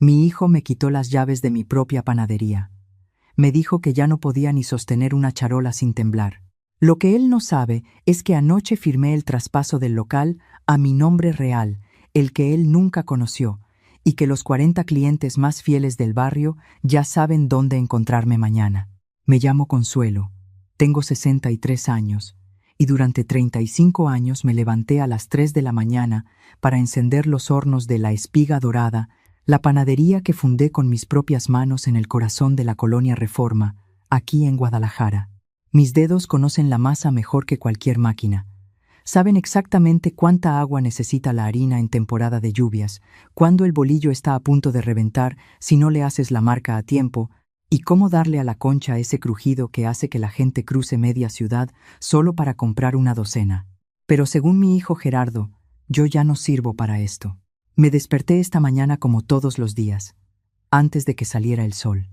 Mi hijo me quitó las llaves de mi propia panadería. Me dijo que ya no podía ni sostener una charola sin temblar. Lo que él no sabe es que anoche firmé el traspaso del local a mi nombre real, el que él nunca conoció, y que los 40 clientes más fieles del barrio ya saben dónde encontrarme mañana. Me llamo Consuelo, tengo 63 años, y durante 35 años me levanté a las 3 de la mañana para encender los hornos de La Espiga Dorada, la panadería que fundé con mis propias manos en el corazón de la colonia Reforma, aquí en Guadalajara. Mis dedos conocen la masa mejor que cualquier máquina. Saben exactamente cuánta agua necesita la harina en temporada de lluvias, cuándo el bolillo está a punto de reventar si no le haces la marca a tiempo, y cómo darle a la concha ese crujido que hace que la gente cruce media ciudad solo para comprar una docena. Pero según mi hijo Gerardo, yo ya no sirvo para esto. Me desperté esta mañana como todos los días, antes de que saliera el sol.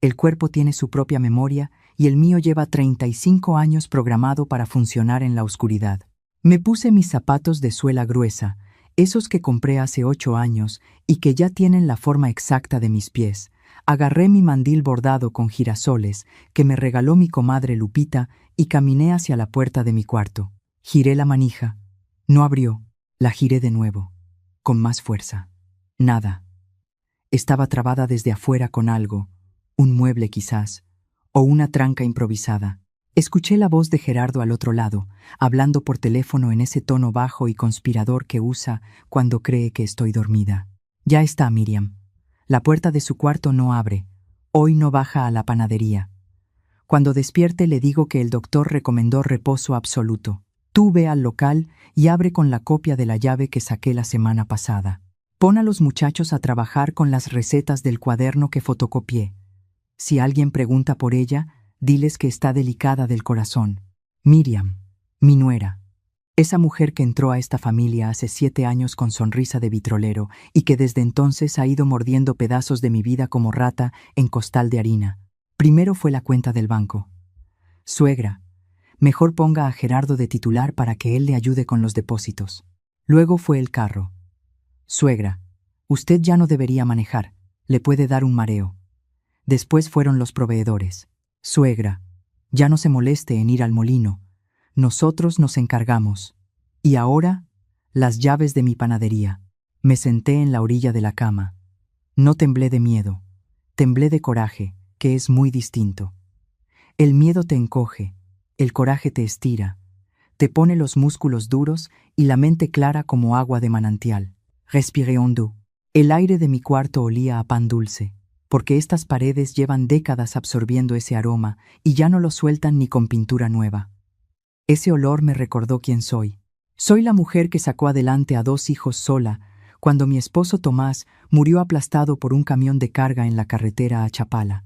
El cuerpo tiene su propia memoria y el mío lleva 35 años programado para funcionar en la oscuridad. Me puse mis zapatos de suela gruesa, esos que compré hace 8 años y que ya tienen la forma exacta de mis pies. Agarré mi mandil bordado con girasoles que me regaló mi comadre Lupita y caminé hacia la puerta de mi cuarto. Giré la manija. No abrió. La giré de nuevo, con más fuerza. Nada. Estaba trabada desde afuera con algo, un mueble quizás, o una tranca improvisada. Escuché la voz de Gerardo al otro lado, hablando por teléfono en ese tono bajo y conspirador que usa cuando cree que estoy dormida. Ya está, Miriam. La puerta de su cuarto no abre. Hoy no baja a la panadería. Cuando despierte le digo que el doctor recomendó reposo absoluto. Tú ve al local y abre con la copia de la llave que saqué la semana pasada. Pon a los muchachos a trabajar con las recetas del cuaderno que fotocopié. Si alguien pregunta por ella, diles que está delicada del corazón. Miriam, mi nuera. Esa mujer que entró a esta familia hace 7 años con sonrisa de vitrolero y que desde entonces ha ido mordiendo pedazos de mi vida como rata en costal de harina. Primero fue la cuenta del banco. Suegra, mejor ponga a Gerardo de titular para que él le ayude con los depósitos. Luego fue el carro. Suegra, usted ya no debería manejar, le puede dar un mareo. Después fueron los proveedores. Suegra, ya no se moleste en ir al molino. Nosotros nos encargamos. Y ahora, las llaves de mi panadería. Me senté en la orilla de la cama. No temblé de miedo. Temblé de coraje, que es muy distinto. El miedo te encoge, el coraje te estira, te pone los músculos duros y la mente clara como agua de manantial. Respiré hondo. El aire de mi cuarto olía a pan dulce, porque estas paredes llevan décadas absorbiendo ese aroma y ya no lo sueltan ni con pintura nueva. Ese olor me recordó quién soy. Soy la mujer que sacó adelante a 2 hijos sola, cuando mi esposo Tomás murió aplastado por un camión de carga en la carretera a Chapala.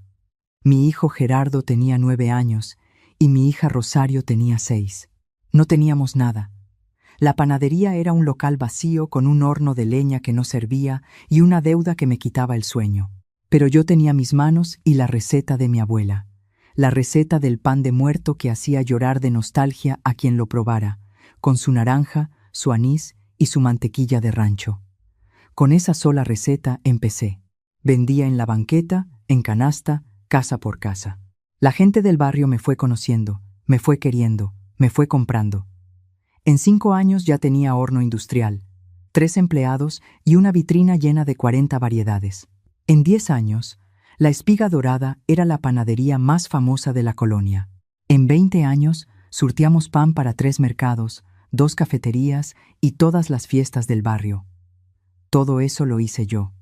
Mi hijo Gerardo tenía 9 años y mi hija Rosario tenía 6. No teníamos nada. La panadería era un local vacío con un horno de leña que no servía y una deuda que me quitaba el sueño. Pero yo tenía mis manos y la receta de mi abuela, la receta del pan de muerto que hacía llorar de nostalgia a quien lo probara, con su naranja, su anís y su mantequilla de rancho. Con esa sola receta empecé. Vendía en la banqueta, en canasta, casa por casa. La gente del barrio me fue conociendo, me fue queriendo, me fue comprando. En 5 años ya tenía horno industrial, 3 empleados y una vitrina llena de 40 variedades. En 10 años, La Espiga Dorada era la panadería más famosa de la colonia. En 20 años, surtíamos pan para 3 mercados, 2 cafeterías y todas las fiestas del barrio. Todo eso lo hice yo.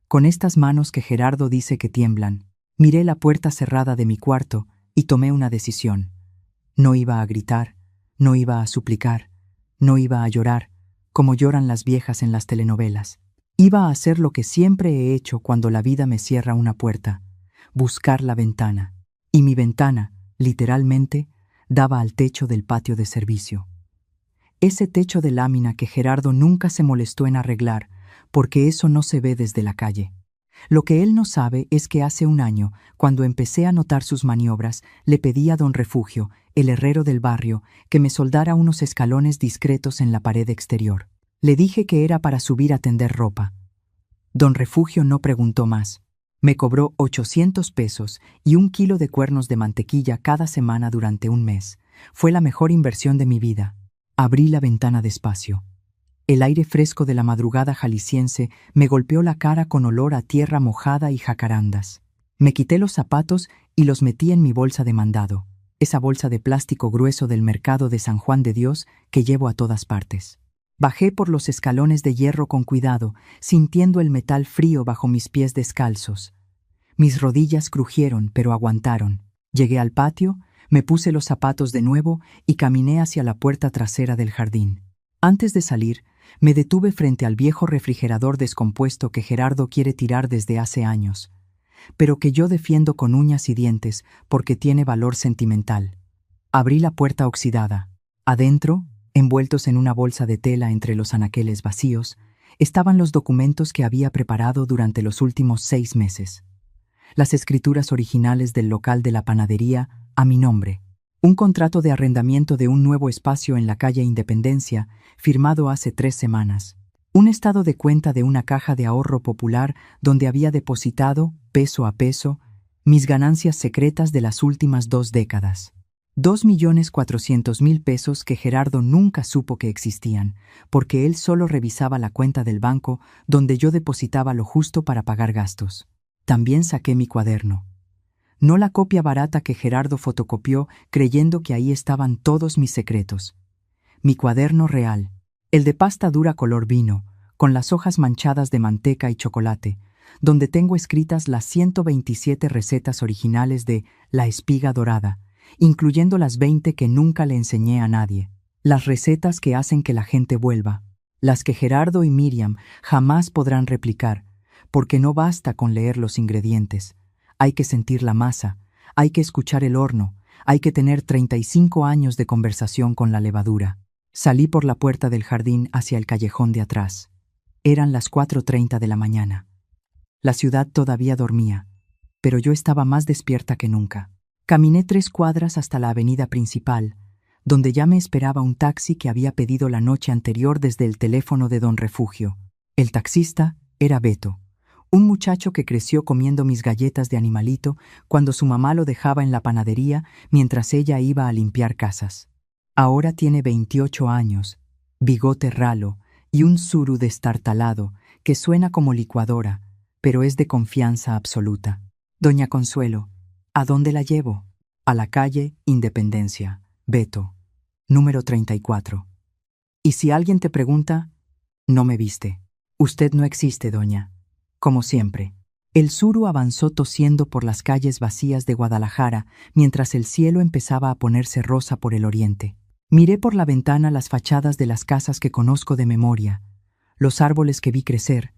Con estas manos que Gerardo dice que tiemblan, miré la puerta cerrada de mi cuarto y tomé una decisión. No iba a gritar, no iba a suplicar, no iba a llorar, como lloran las viejas en las telenovelas. Iba a hacer lo que siempre he hecho cuando la vida me cierra una puerta, buscar la ventana. Y mi ventana, literalmente, daba al techo del patio de servicio. Ese techo de lámina que Gerardo nunca se molestó en arreglar, porque eso no se ve desde la calle. Lo que él no sabe es que hace 1 año, cuando empecé a notar sus maniobras, le pedí a don Refugio, el herrero del barrio, que me soldara unos escalones discretos en la pared exterior. Le dije que era para subir a tender ropa. Don Refugio no preguntó más. Me cobró 800 pesos y 1 kilo de cuernos de mantequilla cada semana durante un mes. Fue la mejor inversión de mi vida. Abrí la ventana despacio. El aire fresco de la madrugada jalisciense me golpeó la cara con olor a tierra mojada y jacarandas. Me quité los zapatos y los metí en mi bolsa de mandado, esa bolsa de plástico grueso del mercado de San Juan de Dios que llevo a todas partes. Bajé por los escalones de hierro con cuidado, sintiendo el metal frío bajo mis pies descalzos. Mis rodillas crujieron, pero aguantaron. Llegué al patio, me puse los zapatos de nuevo y caminé hacia la puerta trasera del jardín. Antes de salir, me detuve frente al viejo refrigerador descompuesto que Gerardo quiere tirar desde hace años, pero que yo defiendo con uñas y dientes porque tiene valor sentimental. Abrí la puerta oxidada. Adentro, envueltos en una bolsa de tela entre los anaqueles vacíos, estaban los documentos que había preparado durante los últimos 6 meses. Las escrituras originales del local de la panadería a mi nombre. Un contrato de arrendamiento de un nuevo espacio en la calle Independencia, firmado hace 3 semanas. Un estado de cuenta de una caja de ahorro popular donde había depositado, peso a peso, mis ganancias secretas de las últimas 2 décadas. 2.400.000 pesos que Gerardo nunca supo que existían, porque él solo revisaba la cuenta del banco donde yo depositaba lo justo para pagar gastos. También saqué mi cuaderno. No la copia barata que Gerardo fotocopió creyendo que ahí estaban todos mis secretos. Mi cuaderno real, el de pasta dura color vino, con las hojas manchadas de manteca y chocolate, donde tengo escritas las 127 recetas originales de La Espiga Dorada, incluyendo las 20 que nunca le enseñé a nadie. Las recetas que hacen que la gente vuelva, las que Gerardo y Miriam jamás podrán replicar, porque no basta con leer los ingredientes. Hay que sentir la masa, hay que escuchar el horno, hay que tener 35 años de conversación con la levadura. Salí por la puerta del jardín hacia el callejón de atrás. Eran las 4:30 de la mañana. La ciudad todavía dormía, pero yo estaba más despierta que nunca. Caminé 3 cuadras hasta la avenida principal, donde ya me esperaba un taxi que había pedido la noche anterior desde el teléfono de Don Refugio. El taxista era Beto, un muchacho que creció comiendo mis galletas de animalito cuando su mamá lo dejaba en la panadería mientras ella iba a limpiar casas. Ahora tiene 28 años, bigote ralo y un suru destartalado que suena como licuadora, pero es de confianza absoluta. Doña Consuelo, ¿a dónde la llevo? A la calle Independencia, Beto, número 34. Y si alguien te pregunta, no me viste. Usted no existe, doña. Como siempre. El suru avanzó tosiendo por las calles vacías de Guadalajara mientras el cielo empezaba a ponerse rosa por el oriente. Miré por la ventana las fachadas de las casas que conozco de memoria, los árboles que vi crecer,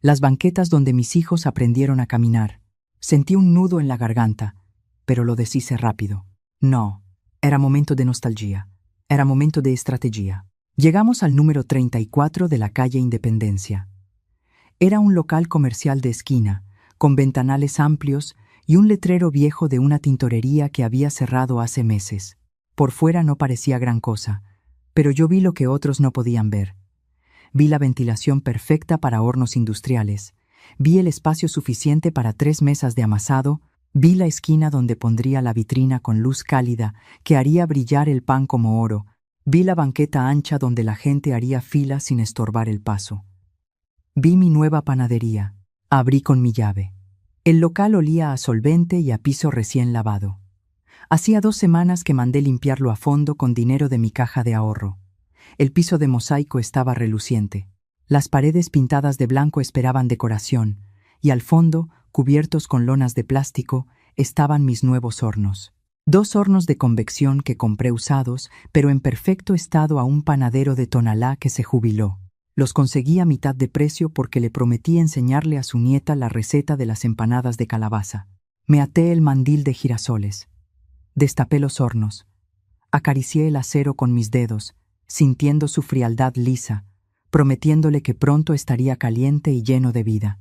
las banquetas donde mis hijos aprendieron a caminar. Sentí un nudo en la garganta, pero lo deshice rápido. No, era momento de nostalgia, era momento de estrategia. Llegamos al número 34 de la calle Independencia. Era un local comercial de esquina, con ventanales amplios y un letrero viejo de una tintorería que había cerrado hace meses. Por fuera no parecía gran cosa, pero yo vi lo que otros no podían ver. Vi la ventilación perfecta para hornos industriales, vi el espacio suficiente para 3 mesas de amasado, vi la esquina donde pondría la vitrina con luz cálida que haría brillar el pan como oro, vi la banqueta ancha donde la gente haría fila sin estorbar el paso. Vi mi nueva panadería. Abrí con mi llave. El local olía a solvente y a piso recién lavado. Hacía 2 semanas que mandé limpiarlo a fondo con dinero de mi caja de ahorro. El piso de mosaico estaba reluciente. Las paredes pintadas de blanco esperaban decoración, y al fondo, cubiertos con lonas de plástico, estaban mis nuevos hornos. 2 hornos de convección que compré usados, pero en perfecto estado a un panadero de Tonalá que se jubiló. Los conseguí a mitad de precio porque le prometí enseñarle a su nieta la receta de las empanadas de calabaza. Me até el mandil de girasoles. Destapé los hornos. Acaricié el acero con mis dedos, sintiendo su frialdad lisa, prometiéndole que pronto estaría caliente y lleno de vida.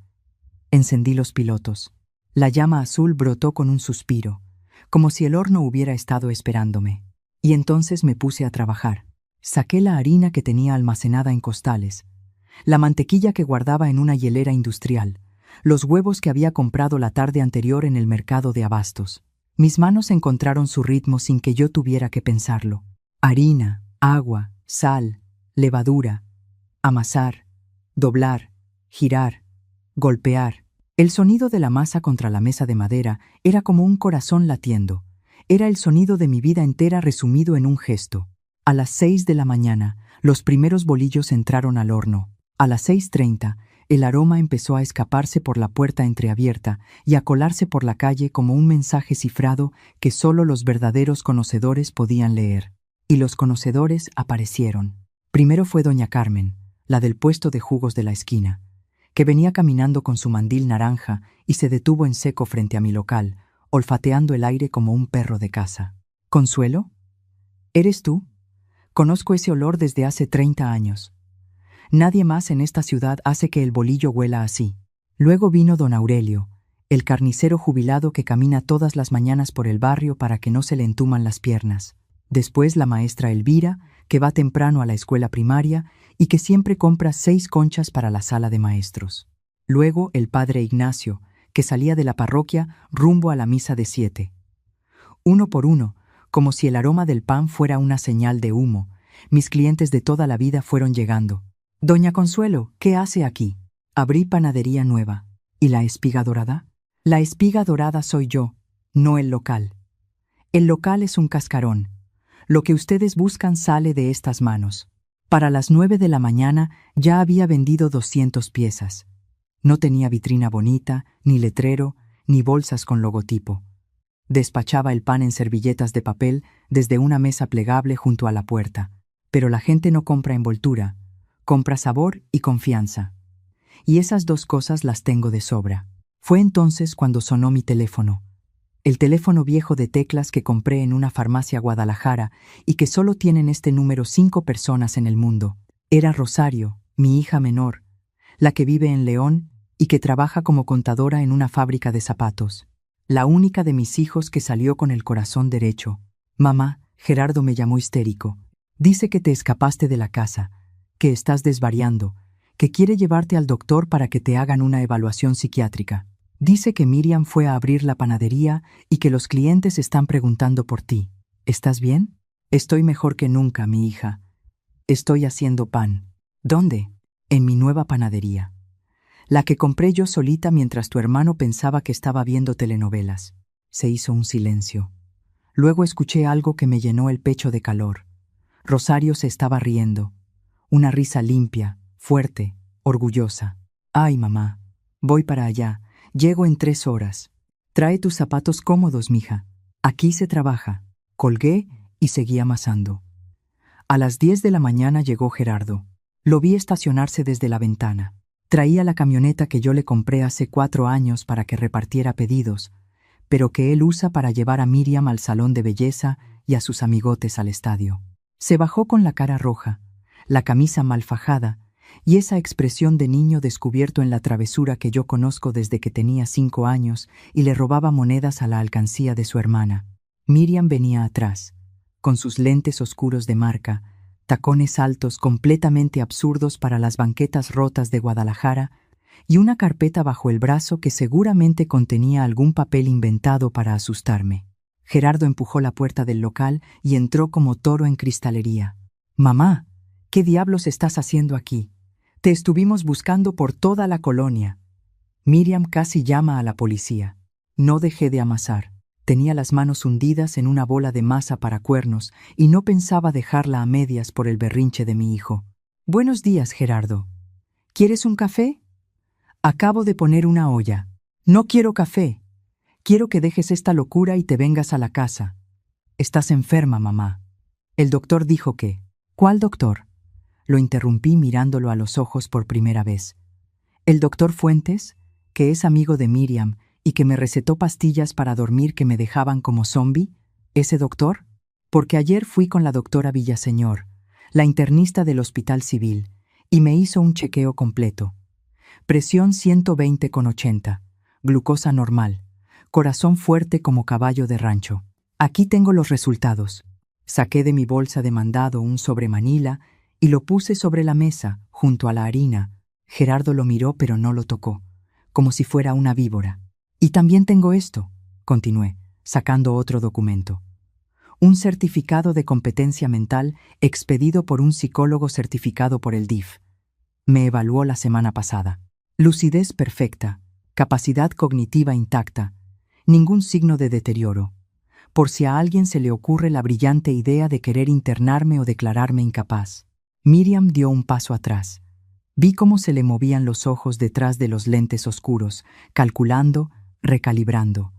Encendí los pilotos. La llama azul brotó con un suspiro, como si el horno hubiera estado esperándome. Y entonces me puse a trabajar. Saqué la harina que tenía almacenada en costales. la mantequilla que guardaba en una hielera industrial, los huevos que había comprado la tarde anterior en el mercado de abastos. Mis manos encontraron su ritmo sin que yo tuviera que pensarlo. Harina, agua, sal, levadura, amasar, doblar, girar, golpear. El sonido de la masa contra la mesa de madera era como un corazón latiendo. Era el sonido de mi vida entera resumido en un gesto. A las 6 de la mañana, los primeros bolillos entraron al horno. A las 6:30, el aroma empezó a escaparse por la puerta entreabierta y a colarse por la calle como un mensaje cifrado que solo los verdaderos conocedores podían leer. Y los conocedores aparecieron. Primero fue doña Carmen, la del puesto de jugos de la esquina, que venía caminando con su mandil naranja y se detuvo en seco frente a mi local, olfateando el aire como un perro de caza. «¿Consuelo? ¿Eres tú? Conozco ese olor desde hace 30 años. Nadie más en esta ciudad hace que el bolillo huela así». Luego vino don Aurelio, el carnicero jubilado que camina todas las mañanas por el barrio para que no se le entuman las piernas. Después la maestra Elvira, que va temprano a la escuela primaria y que siempre compra 6 conchas para la sala de maestros. Luego el padre Ignacio, que salía de la parroquia rumbo a la misa de 7. Uno por uno, como si el aroma del pan fuera una señal de humo, mis clientes de toda la vida fueron llegando. «Doña Consuelo, ¿qué hace aquí?» «Abrí panadería nueva». «¿Y la espiga dorada?» «La espiga dorada soy yo, no el local. El local es un cascarón. Lo que ustedes buscan sale de estas manos». Para las 9 de la mañana ya había vendido 200 piezas. No tenía vitrina bonita, ni letrero, ni bolsas con logotipo. Despachaba el pan en servilletas de papel desde una mesa plegable junto a la puerta. Pero la gente no compra envoltura, compra sabor y confianza. Y esas 2 cosas las tengo de sobra. Fue entonces cuando sonó mi teléfono. El teléfono viejo de teclas que compré en una farmacia Guadalajara y que solo tienen este número 5 personas en el mundo. Era Rosario, mi hija menor, la que vive en León y que trabaja como contadora en una fábrica de zapatos. La única de mis hijos que salió con el corazón derecho. «Mamá, Gerardo me llamó histérico. Dice que te escapaste de la casa, que estás desvariando, que quiere llevarte al doctor para que te hagan una evaluación psiquiátrica. Dice que Miriam fue a abrir la panadería y que los clientes están preguntando por ti. ¿Estás bien?» «Estoy mejor que nunca, mi hija. Estoy haciendo pan». «¿Dónde?» «En mi nueva panadería. La que compré yo solita mientras tu hermano pensaba que estaba viendo telenovelas». Se hizo un silencio. Luego escuché algo que me llenó el pecho de calor. Rosario se estaba riendo. Una risa limpia, fuerte, orgullosa. «Ay, mamá, voy para allá. Llego en 3 horas. Trae tus zapatos cómodos, mija. Aquí se trabaja». Colgué y seguí amasando. A las 10 de la mañana llegó Gerardo. Lo vi estacionarse desde la ventana. Traía la camioneta que yo le compré hace 4 años para que repartiera pedidos, pero que él usa para llevar a Miriam al salón de belleza y a sus amigotes al estadio. Se bajó con la cara roja, la camisa mal fajada, y esa expresión de niño descubierto en la travesura que yo conozco desde que tenía 5 años y le robaba monedas a la alcancía de su hermana. Miriam venía atrás, con sus lentes oscuros de marca, tacones altos completamente absurdos para las banquetas rotas de Guadalajara y una carpeta bajo el brazo que seguramente contenía algún papel inventado para asustarme. Gerardo empujó la puerta del local y entró como toro en cristalería. «Mamá, ¿qué diablos estás haciendo aquí? Te estuvimos buscando por toda la colonia». Miriam casi llama a la policía. No dejé de amasar. Tenía las manos hundidas en una bola de masa para cuernos y no pensaba dejarla a medias por el berrinche de mi hijo. «Buenos días, Gerardo. ¿Quieres un café?» «Acabo de poner una olla». «No quiero café. Quiero que dejes esta locura y te vengas a la casa». «Estás enferma, mamá. El doctor dijo que». «¿Cuál doctor?» Lo interrumpí mirándolo a los ojos por primera vez. «El doctor Fuentes, que es amigo de Miriam y que me recetó pastillas para dormir que me dejaban como zombi. ¿Ese doctor?» «Porque ayer fui con la doctora Villaseñor, la internista del Hospital Civil, y me hizo un chequeo completo. Presión 120/80, glucosa normal, corazón fuerte como caballo de rancho. Aquí tengo los resultados». Saqué de mi bolsa de mandado un sobre manila y lo puse sobre la mesa, junto a la harina. Gerardo lo miró pero no lo tocó, como si fuera una víbora. Y también tengo esto, continué, sacando otro documento. Un certificado de competencia mental expedido por un psicólogo certificado por el DIF. Me evaluó la semana pasada. Lucidez perfecta, capacidad cognitiva intacta, ningún signo de deterioro. Por si a alguien se le ocurre la brillante idea de querer internarme o declararme incapaz. Miriam dio un paso atrás. Vi cómo se le movían los ojos detrás de los lentes oscuros, calculando, recalibrando.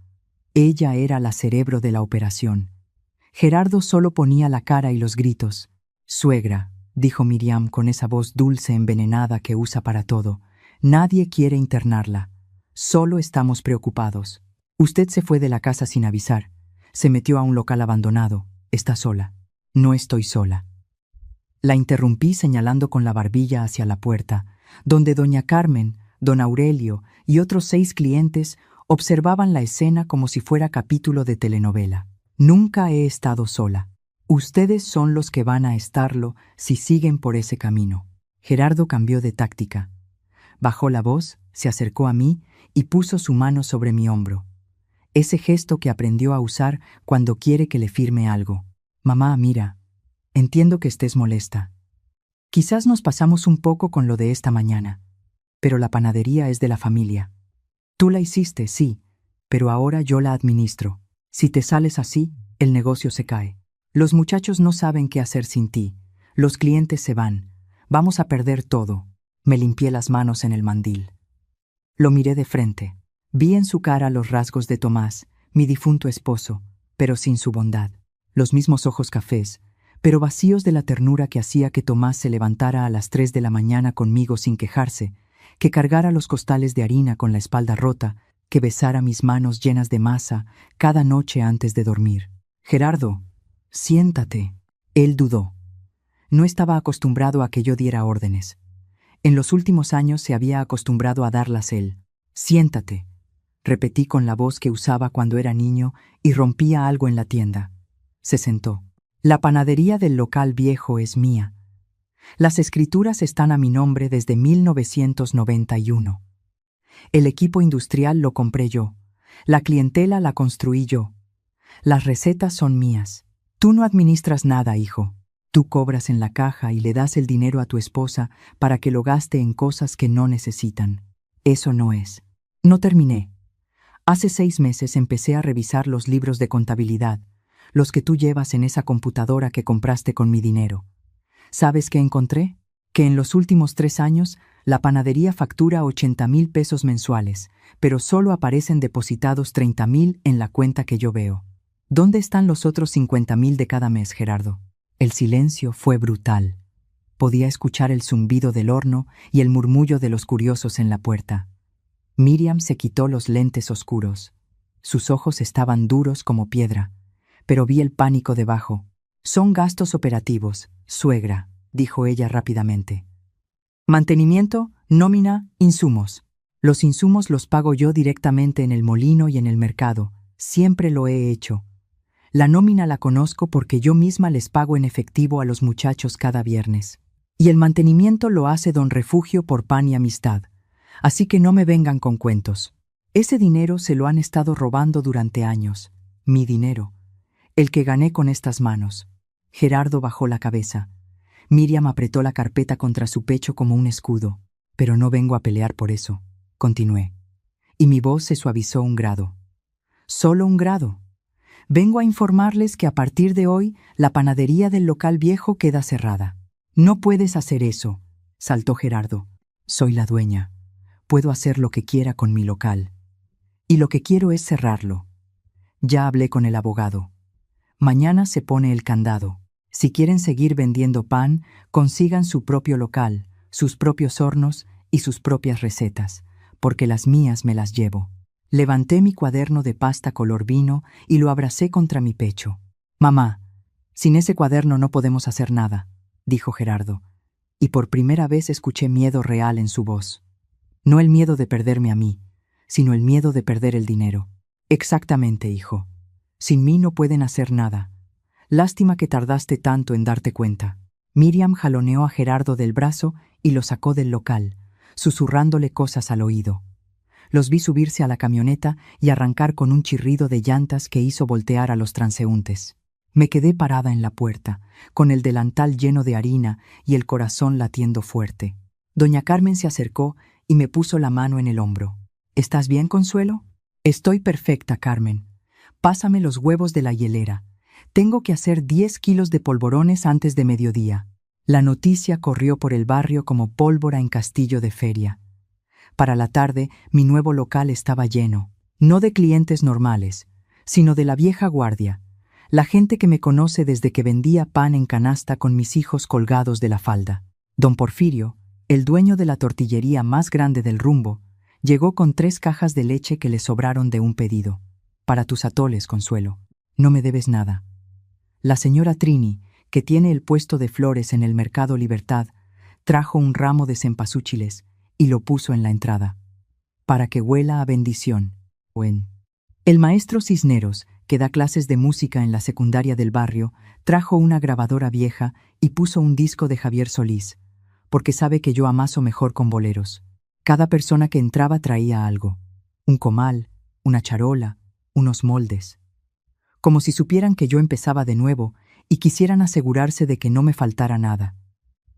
Ella era la cerebro de la operación. Gerardo solo ponía la cara y los gritos. «Suegra», dijo Miriam con esa voz dulce envenenada que usa para todo, «nadie quiere internarla. Solo estamos preocupados. Usted se fue de la casa sin avisar. Se metió a un local abandonado. Está sola». «No estoy sola». La interrumpí señalando con la barbilla hacia la puerta, donde doña Carmen, don Aurelio y otros 6 clientes observaban la escena como si fuera capítulo de telenovela. «Nunca he estado sola. Ustedes son los que van a estarlo si siguen por ese camino». Gerardo cambió de táctica. Bajó la voz, se acercó a mí y puso su mano sobre mi hombro. Ese gesto que aprendió a usar cuando quiere que le firme algo. «Mamá, mira, entiendo que estés molesta. Quizás nos pasamos un poco con lo de esta mañana, pero la panadería es de la familia. Tú la hiciste, sí, pero ahora yo la administro. Si te sales así, el negocio se cae. Los muchachos no saben qué hacer sin ti. Los clientes se van. Vamos a perder todo». Me limpié las manos en el mandil. Lo miré de frente. Vi en su cara los rasgos de Tomás, mi difunto esposo, pero sin su bondad. Los mismos ojos cafés, pero vacíos de la ternura que hacía que Tomás se levantara a las 3 de la mañana conmigo sin quejarse, que cargara los costales de harina con la espalda rota, que besara mis manos llenas de masa cada noche antes de dormir. «Gerardo, siéntate». Él dudó. No estaba acostumbrado a que yo diera órdenes. En los últimos años se había acostumbrado a darlas él. «Siéntate», repetí con la voz que usaba cuando era niño y rompía algo en la tienda. Se sentó. «La panadería del local viejo es mía. Las escrituras están a mi nombre desde 1991. El equipo industrial lo compré yo. La clientela la construí yo. Las recetas son mías. Tú no administras nada, hijo. Tú cobras en la caja y le das el dinero a tu esposa para que lo gaste en cosas que no necesitan. Eso no es». No terminé. Hace 6 meses empecé a revisar los libros de contabilidad, los que tú llevas en esa computadora que compraste con mi dinero. ¿Sabes qué encontré? Que en los últimos 3 años la panadería factura 80,000 pesos mensuales, pero solo aparecen depositados 30,000 en la cuenta que yo veo. ¿Dónde están los otros 50,000 de cada mes, Gerardo? El silencio fue brutal. Podía escuchar el zumbido del horno y el murmullo de los curiosos en la puerta. Miriam se quitó los lentes oscuros. Sus ojos estaban duros como piedra, pero vi el pánico debajo. «Son gastos operativos, suegra», dijo ella rápidamente. «Mantenimiento, nómina, insumos. Los insumos los pago yo directamente en el molino y en el mercado. Siempre lo he hecho. La nómina la conozco porque yo misma les pago en efectivo a los muchachos cada viernes. Y el mantenimiento lo hace don Refugio por pan y amistad. Así que no me vengan con cuentos. Ese dinero se lo han estado robando durante años. Mi dinero. El que gané con estas manos». Gerardo bajó la cabeza. Miriam apretó la carpeta contra su pecho como un escudo. «Pero no vengo a pelear por eso», continué. Y mi voz se suavizó un grado. «Solo un grado. Vengo a informarles que a partir de hoy la panadería del local viejo queda cerrada». «No puedes hacer eso», saltó Gerardo. «Soy la dueña. Puedo hacer lo que quiera con mi local. Y lo que quiero es cerrarlo. Ya hablé con el abogado. Mañana se pone el candado. Si quieren seguir vendiendo pan, consigan su propio local, sus propios hornos y sus propias recetas, porque las mías me las llevo». Levanté mi cuaderno de pasta color vino y lo abracé contra mi pecho. «Mamá, sin ese cuaderno no podemos hacer nada», dijo Gerardo, y por primera vez escuché miedo real en su voz. No el miedo de perderme a mí, sino el miedo de perder el dinero. «Exactamente, hijo. Sin mí no pueden hacer nada. Lástima que tardaste tanto en darte cuenta». Miriam jaloneó a Gerardo del brazo y lo sacó del local, susurrándole cosas al oído. Los vi subirse a la camioneta y arrancar con un chirrido de llantas que hizo voltear a los transeúntes. Me quedé parada en la puerta, con el delantal lleno de harina y el corazón latiendo fuerte. Doña Carmen se acercó y me puso la mano en el hombro. ¿Estás bien, Consuelo? Estoy perfecta, Carmen. Pásame los huevos de la hielera. Tengo que hacer 10 kilos de polvorones antes de mediodía. La noticia corrió por el barrio como pólvora en castillo de feria. Para la tarde, mi nuevo local estaba lleno, no de clientes normales, sino de la vieja guardia, la gente que me conoce desde que vendía pan en canasta con mis hijos colgados de la falda. Don Porfirio, el dueño de la tortillería más grande del Rumbo, llegó con 3 cajas de leche que le sobraron de un pedido. Para tus atoles, Consuelo. No me debes nada. La señora Trini, que tiene el puesto de flores en el Mercado Libertad, trajo un ramo de cempasúchiles y lo puso en la entrada, para que huela a bendición. El maestro Cisneros, que da clases de música en la secundaria del barrio, trajo una grabadora vieja y puso un disco de Javier Solís, porque sabe que yo amaso mejor con boleros. Cada persona que entraba traía algo, un comal, una charola, unos moldes. Como si supieran que yo empezaba de nuevo y quisieran asegurarse de que no me faltara nada.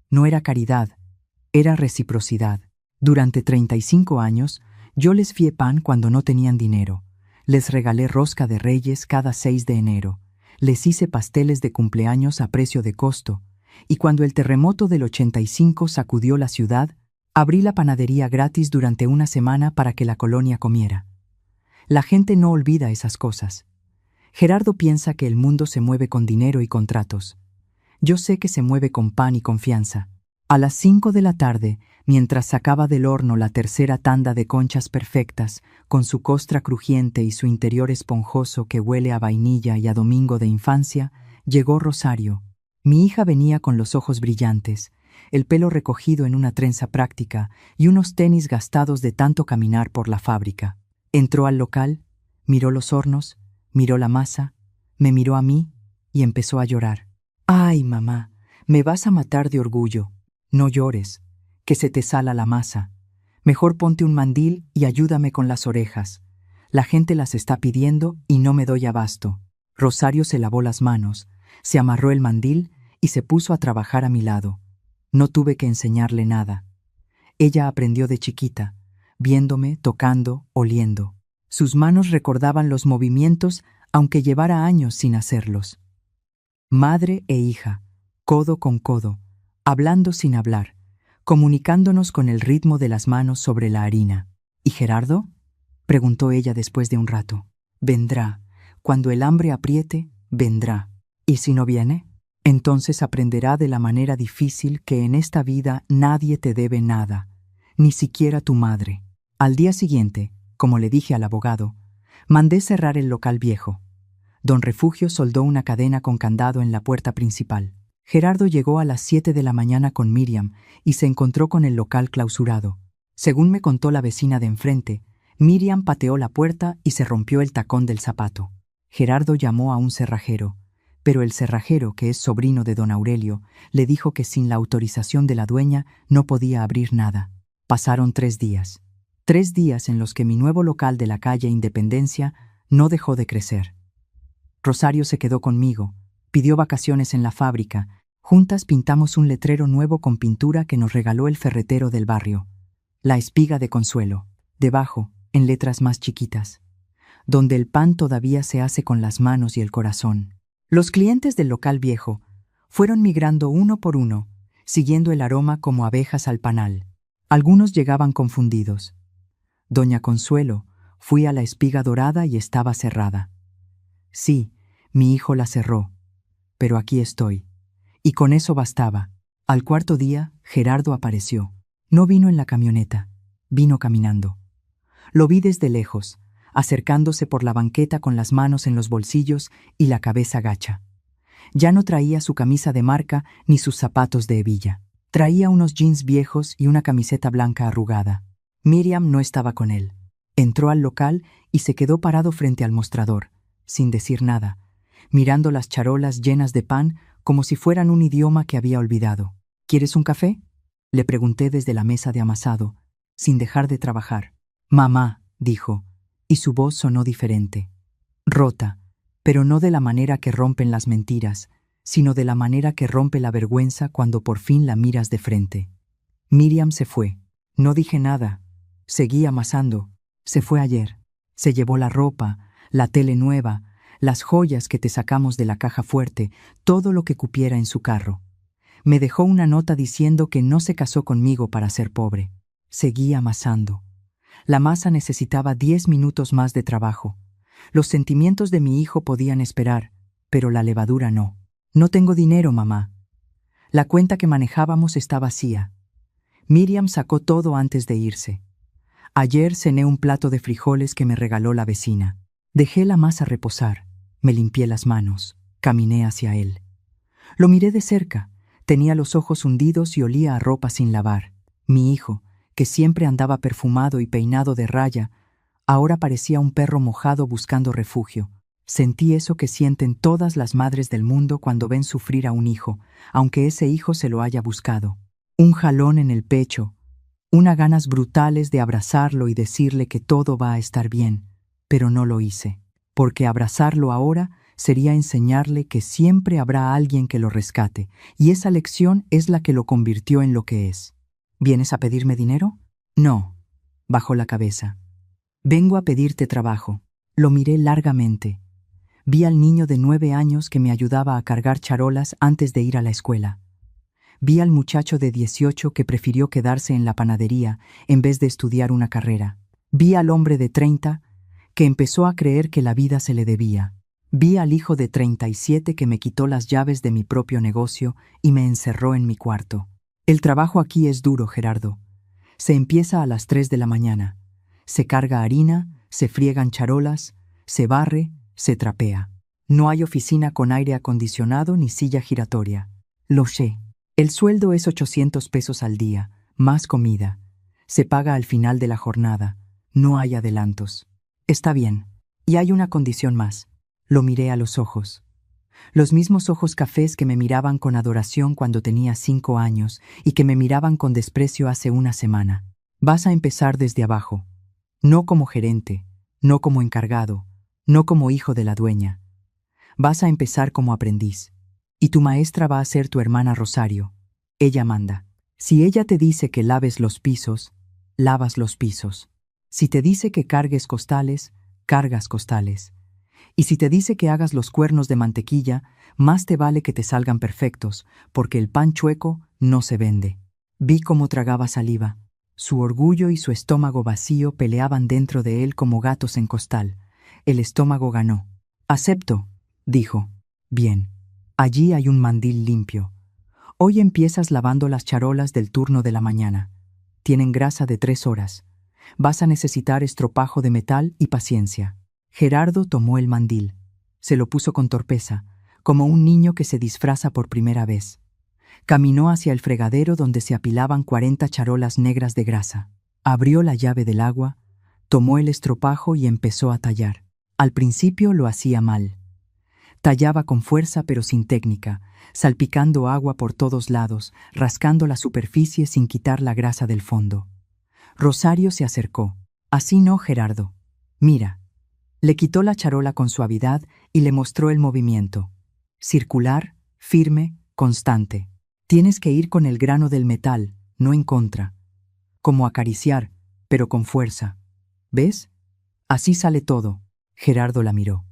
No era caridad, era reciprocidad. Durante 35 años, yo les fié pan cuando no tenían dinero. Les regalé rosca de Reyes cada 6 de enero. Les hice pasteles de cumpleaños a precio de costo. Y cuando el terremoto del 85 sacudió la ciudad, abrí la panadería gratis durante una semana para que la colonia comiera. La gente no olvida esas cosas. Gerardo piensa que el mundo se mueve con dinero y contratos. Yo sé que se mueve con pan y confianza. A las 5 de la tarde, mientras sacaba del horno la tercera tanda de conchas perfectas, con su costra crujiente y su interior esponjoso que huele a vainilla y a domingo de infancia, llegó Rosario. Mi hija venía con los ojos brillantes, el pelo recogido en una trenza práctica y unos tenis gastados de tanto caminar por la fábrica. Entró al local, miró los hornos, miró la masa, me miró a mí y empezó a llorar. «Ay, mamá, me vas a matar de orgullo. No llores, que se te sala la masa. Mejor ponte un mandil y ayúdame con las orejas. La gente las está pidiendo y no me doy abasto». Rosario se lavó las manos, se amarró el mandil y se puso a trabajar a mi lado. No tuve que enseñarle nada. Ella aprendió de chiquita, viéndome, tocando, oliendo. Sus manos recordaban los movimientos, aunque llevara años sin hacerlos. Madre e hija, codo con codo, hablando sin hablar, comunicándonos con el ritmo de las manos sobre la harina. ¿Y Gerardo?, preguntó ella después de un rato. Vendrá. Cuando el hambre apriete, vendrá. ¿Y si no viene? Entonces aprenderá de la manera difícil que en esta vida nadie te debe nada, ni siquiera tu madre. Al día siguiente, como le dije al abogado, mandé cerrar el local viejo. Don Refugio soldó una cadena con candado en la puerta principal. Gerardo llegó a las 7 de la mañana con Miriam y se encontró con el local clausurado. Según me contó la vecina de enfrente, Miriam pateó la puerta y se rompió el tacón del zapato. Gerardo llamó a un cerrajero, pero el cerrajero, que es sobrino de don Aurelio, le dijo que sin la autorización de la dueña no podía abrir nada. Pasaron 3 días. 3 días en los que mi nuevo local de la calle Independencia no dejó de crecer. Rosario se quedó conmigo, pidió vacaciones en la fábrica. Juntas pintamos un letrero nuevo con pintura que nos regaló el ferretero del barrio. La espiga de Consuelo. Debajo, en letras más chiquitas. Donde el pan todavía se hace con las manos y el corazón. Los clientes del local viejo fueron migrando uno por uno, siguiendo el aroma como abejas al panal. Algunos llegaban confundidos. Doña Consuelo, fui a la espiga dorada y estaba cerrada. Sí, mi hijo la cerró, pero aquí estoy. Y con eso bastaba. Al 4.º día, Gerardo apareció. No vino en la camioneta, vino caminando. Lo vi desde lejos, acercándose por la banqueta con las manos en los bolsillos y la cabeza gacha. Ya no traía su camisa de marca ni sus zapatos de hebilla. Traía unos jeans viejos y una camiseta blanca arrugada. Miriam no estaba con él. Entró al local y se quedó parado frente al mostrador, sin decir nada, mirando las charolas llenas de pan como si fueran un idioma que había olvidado. ¿Quieres un café?, le pregunté desde la mesa de amasado, sin dejar de trabajar. Mamá, dijo, y su voz sonó diferente. Rota, pero no de la manera que rompen las mentiras, sino de la manera que rompe la vergüenza cuando por fin la miras de frente. Miriam se fue. No dije nada. Seguí amasando. Se fue ayer. Se llevó la ropa, la tele nueva, las joyas que te sacamos de la caja fuerte, todo lo que cupiera en su carro. Me dejó una nota diciendo que no se casó conmigo para ser pobre. Seguí amasando. La masa necesitaba 10 minutos más de trabajo. Los sentimientos de mi hijo podían esperar, pero la levadura no. No tengo dinero, mamá. La cuenta que manejábamos está vacía. Miriam sacó todo antes de irse. Ayer cené un plato de frijoles que me regaló la vecina. Dejé la masa reposar. Me limpié las manos. Caminé hacia él. Lo miré de cerca. Tenía los ojos hundidos y olía a ropa sin lavar. Mi hijo, que siempre andaba perfumado y peinado de raya, ahora parecía un perro mojado buscando refugio. Sentí eso que sienten todas las madres del mundo cuando ven sufrir a un hijo, aunque ese hijo se lo haya buscado. Un jalón en el pecho, unas ganas brutales de abrazarlo y decirle que todo va a estar bien, pero no lo hice, porque abrazarlo ahora sería enseñarle que siempre habrá alguien que lo rescate, y esa lección es la que lo convirtió en lo que es. ¿Vienes a pedirme dinero? No. Bajó la cabeza. Vengo a pedirte trabajo. Lo miré largamente. Vi al niño de 9 años que me ayudaba a cargar charolas antes de ir a la escuela. Vi al muchacho de 18 que prefirió quedarse en la panadería en vez de estudiar una carrera. Vi al hombre de 30 que empezó a creer que la vida se le debía. Vi al hijo de 37 que me quitó las llaves de mi propio negocio y me encerró en mi cuarto. El trabajo aquí es duro, Gerardo. Se empieza a las 3 de la mañana. Se carga harina, se friegan charolas, se barre, se trapea. No hay oficina con aire acondicionado ni silla giratoria. Lo sé. El sueldo es 800 pesos al día, más comida. Se paga al final de la jornada. No hay adelantos. Está bien. Y hay una condición más. Lo miré a los ojos. Los mismos ojos cafés que me miraban con adoración cuando tenía 5 años y que me miraban con desprecio hace una semana. Vas a empezar desde abajo. No como gerente, no como encargado, no como hijo de la dueña. Vas a empezar como aprendiz. Y tu maestra va a ser tu hermana Rosario. Ella manda. Si ella te dice que laves los pisos, lavas los pisos. Si te dice que cargues costales, cargas costales. Y si te dice que hagas los cuernos de mantequilla, más te vale que te salgan perfectos, porque el pan chueco no se vende. Vi cómo tragaba saliva. Su orgullo y su estómago vacío peleaban dentro de él como gatos en costal. El estómago ganó. Acepto, dijo. Bien. Allí hay un mandil limpio. Hoy empiezas lavando las charolas del turno de la mañana. Tienen grasa de 3 horas. Vas a necesitar estropajo de metal y paciencia. Gerardo tomó el mandil. Se lo puso con torpeza, como un niño que se disfraza por primera vez. Caminó hacia el fregadero donde se apilaban 40 charolas negras de grasa. Abrió la llave del agua, tomó el estropajo y empezó a tallar. Al principio lo hacía mal. Tallaba con fuerza pero sin técnica, salpicando agua por todos lados, rascando la superficie sin quitar la grasa del fondo. Rosario se acercó. Así no, Gerardo. Mira. Le quitó la charola con suavidad y le mostró el movimiento. Circular, firme, constante. Tienes que ir con el grano del metal, no en contra. Como acariciar, pero con fuerza. ¿Ves? Así sale todo. Gerardo la miró.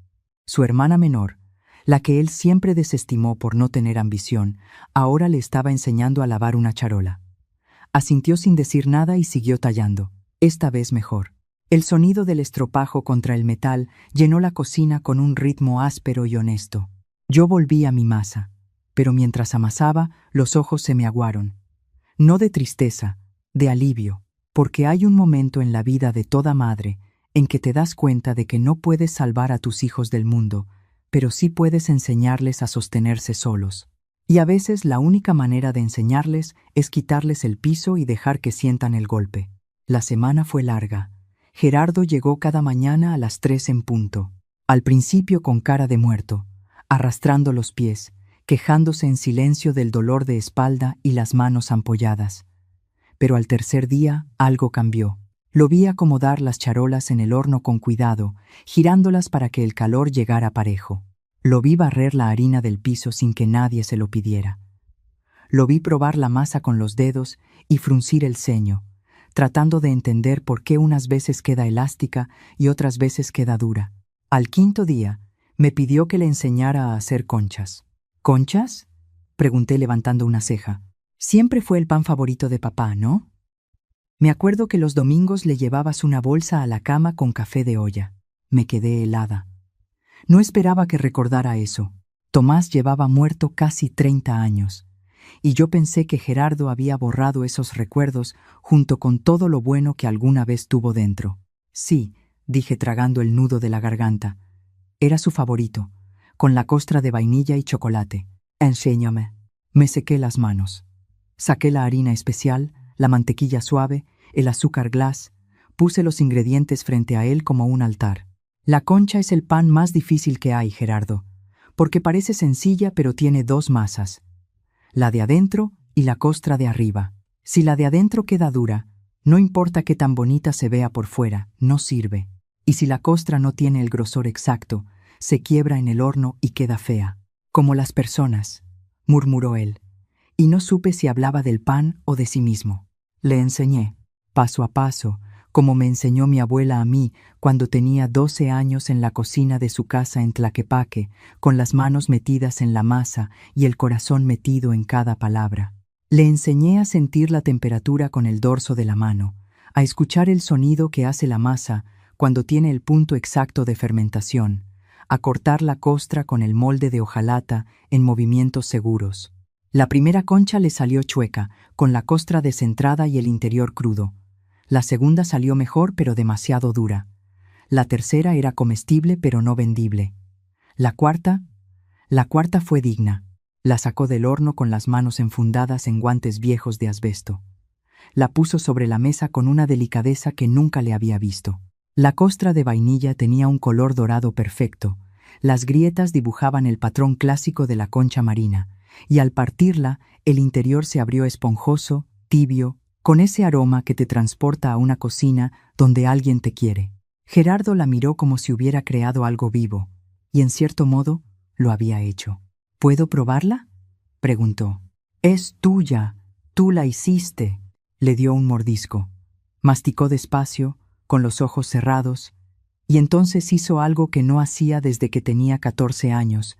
Su hermana menor, la que él siempre desestimó por no tener ambición, ahora le estaba enseñando a lavar una charola. Asintió sin decir nada y siguió tallando, esta vez mejor. El sonido del estropajo contra el metal llenó la cocina con un ritmo áspero y honesto. Yo volví a mi masa, pero mientras amasaba, los ojos se me aguaron. No de tristeza, de alivio, porque hay un momento en la vida de toda madre en que te das cuenta de que no puedes salvar a tus hijos del mundo, pero sí puedes enseñarles a sostenerse solos. Y a veces la única manera de enseñarles es quitarles el piso y dejar que sientan el golpe. La semana fue larga. Gerardo llegó cada mañana a las 3 en punto. Al principio con cara de muerto, arrastrando los pies, quejándose en silencio del dolor de espalda y las manos ampolladas. Pero al tercer día algo cambió. Lo vi acomodar las charolas en el horno con cuidado, girándolas para que el calor llegara parejo. Lo vi barrer la harina del piso sin que nadie se lo pidiera. Lo vi probar la masa con los dedos y fruncir el ceño, tratando de entender por qué unas veces queda elástica y otras veces queda dura. Al quinto día, me pidió que le enseñara a hacer conchas. ¿Conchas?, pregunté levantando una ceja. Siempre fue el pan favorito de papá, ¿no? Me acuerdo que los domingos le llevabas una bolsa a la cama con café de olla. Me quedé helada. No esperaba que recordara eso. Tomás llevaba muerto casi 30 años. Y yo pensé que Gerardo había borrado esos recuerdos junto con todo lo bueno que alguna vez tuvo dentro. Sí, dije tragando el nudo de la garganta. Era su favorito, con la costra de vainilla y chocolate. Enséñame. Me sequé las manos. Saqué la harina especial, la mantequilla suave, el azúcar glass, puse los ingredientes frente a él como un altar. La concha es el pan más difícil que hay, Gerardo, porque parece sencilla pero tiene dos masas. La de adentro y la costra de arriba. Si la de adentro queda dura, no importa qué tan bonita se vea por fuera, no sirve. Y si la costra no tiene el grosor exacto, se quiebra en el horno y queda fea. Como las personas, murmuró él, y no supe si hablaba del pan o de sí mismo. Le enseñé, paso a paso, como me enseñó mi abuela a mí cuando tenía 12 años en la cocina de su casa en Tlaquepaque, con las manos metidas en la masa y el corazón metido en cada palabra. Le enseñé a sentir la temperatura con el dorso de la mano, a escuchar el sonido que hace la masa cuando tiene el punto exacto de fermentación, a cortar la costra con el molde de hojalata en movimientos seguros. La primera concha le salió chueca, con la costra descentrada y el interior crudo. La segunda salió mejor pero demasiado dura. La tercera era comestible pero no vendible. La cuarta fue digna. La sacó del horno con las manos enfundadas en guantes viejos de asbesto. La puso sobre la mesa con una delicadeza que nunca le había visto. La costra de vainilla tenía un color dorado perfecto. Las grietas dibujaban el patrón clásico de la concha marina, y al partirla, el interior se abrió esponjoso, tibio, con ese aroma que te transporta a una cocina donde alguien te quiere. Gerardo la miró como si hubiera creado algo vivo, y en cierto modo lo había hecho. ¿Puedo probarla?, preguntó. Es tuya, tú la hiciste. Le dio un mordisco. Masticó despacio, con los ojos cerrados, y entonces hizo algo que no hacía desde que tenía 14 años,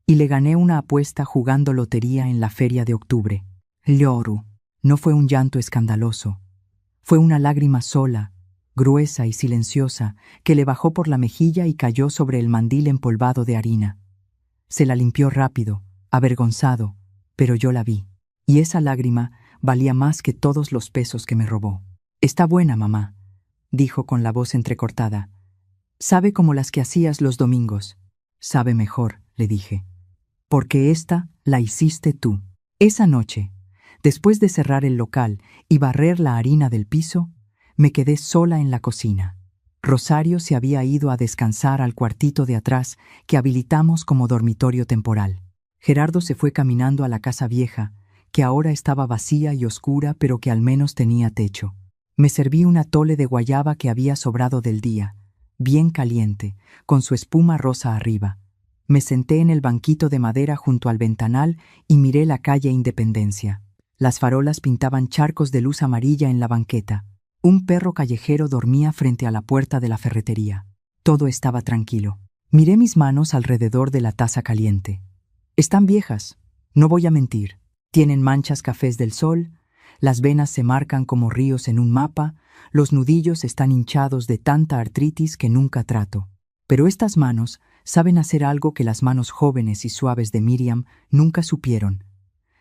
y le gané una apuesta jugando lotería en la feria de octubre. Lloro. No fue un llanto escandaloso. Fue una lágrima sola, gruesa y silenciosa, que le bajó por la mejilla y cayó sobre el mandil empolvado de harina. Se la limpió rápido, avergonzado, pero yo la vi. Y esa lágrima valía más que todos los pesos que me robó. Está buena, mamá, dijo con la voz entrecortada. Sabe como las que hacías los domingos. Sabe mejor, le dije. Porque esta la hiciste tú. Esa noche, después de cerrar el local y barrer la harina del piso, me quedé sola en la cocina. Rosario se había ido a descansar al cuartito de atrás que habilitamos como dormitorio temporal. Gerardo se fue caminando a la casa vieja, que ahora estaba vacía y oscura, pero que al menos tenía techo. Me serví un atole de guayaba que había sobrado del día, bien caliente, con su espuma rosa arriba. Me senté en el banquito de madera junto al ventanal y miré la calle Independencia. Las farolas pintaban charcos de luz amarilla en la banqueta. Un perro callejero dormía frente a la puerta de la ferretería. Todo estaba tranquilo. Miré mis manos alrededor de la taza caliente. Están viejas, no voy a mentir. Tienen manchas cafés del sol, las venas se marcan como ríos en un mapa, los nudillos están hinchados de tanta artritis que nunca trato. Pero estas manos saben hacer algo que las manos jóvenes y suaves de Miriam nunca supieron.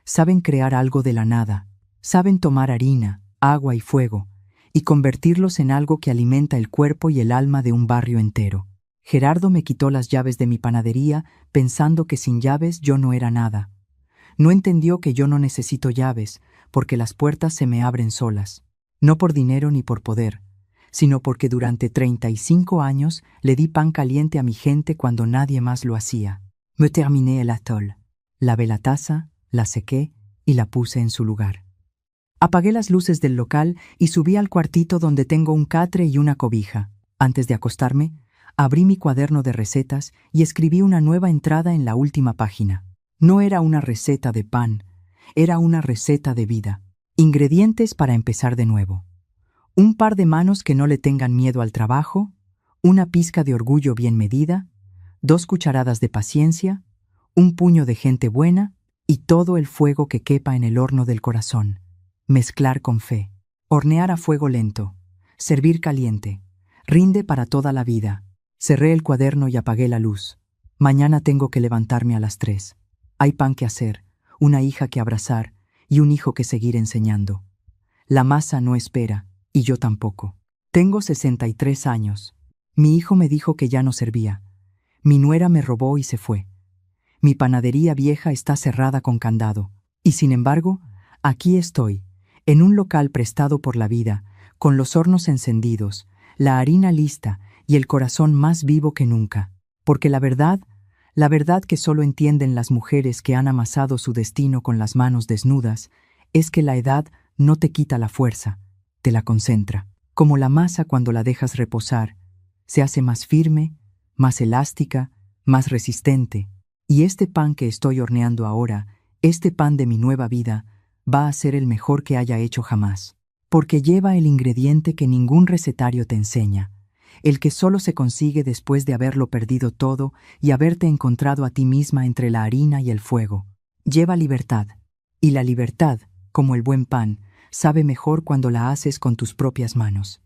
Saben crear algo de la nada, saben tomar harina, agua y fuego, y convertirlos en algo que alimenta el cuerpo y el alma de un barrio entero. Gerardo me quitó las llaves de mi panadería pensando que sin llaves yo no era nada. No entendió que yo no necesito llaves, porque las puertas se me abren solas. No por dinero ni por poder, sino porque durante 35 años le di pan caliente a mi gente cuando nadie más lo hacía. Me terminé el atole. Lavé la taza, la sequé y la puse en su lugar. Apagué las luces del local y subí al cuartito donde tengo un catre y una cobija. Antes de acostarme, abrí mi cuaderno de recetas y escribí una nueva entrada en la última página. No era una receta de pan, era una receta de vida. Ingredientes para empezar de nuevo. Un par de manos que no le tengan miedo al trabajo, una pizca de orgullo bien medida, 2 cucharadas de paciencia, un puño de gente buena y todo el fuego que quepa en el horno del corazón. Mezclar con fe. Hornear a fuego lento. Servir caliente. Rinde para toda la vida. Cerré el cuaderno y apagué la luz. Mañana tengo que levantarme a las 3. Hay pan que hacer, una hija que abrazar y un hijo que seguir enseñando. La masa no espera, y yo tampoco. Tengo 63 años. Mi hijo me dijo que ya no servía. Mi nuera me robó y se fue. Mi panadería vieja está cerrada con candado. Y sin embargo, aquí estoy, en un local prestado por la vida, con los hornos encendidos, la harina lista y el corazón más vivo que nunca. Porque la verdad que solo entienden las mujeres que han amasado su destino con las manos desnudas, es que la edad no te quita la fuerza, te la concentra. Como la masa cuando la dejas reposar, se hace más firme, más elástica, más resistente. Y este pan que estoy horneando ahora, este pan de mi nueva vida, va a ser el mejor que haya hecho jamás. Porque lleva el ingrediente que ningún recetario te enseña, el que solo se consigue después de haberlo perdido todo y haberte encontrado a ti misma entre la harina y el fuego. Lleva libertad. Y la libertad, como el buen pan, sabe mejor cuando la haces con tus propias manos.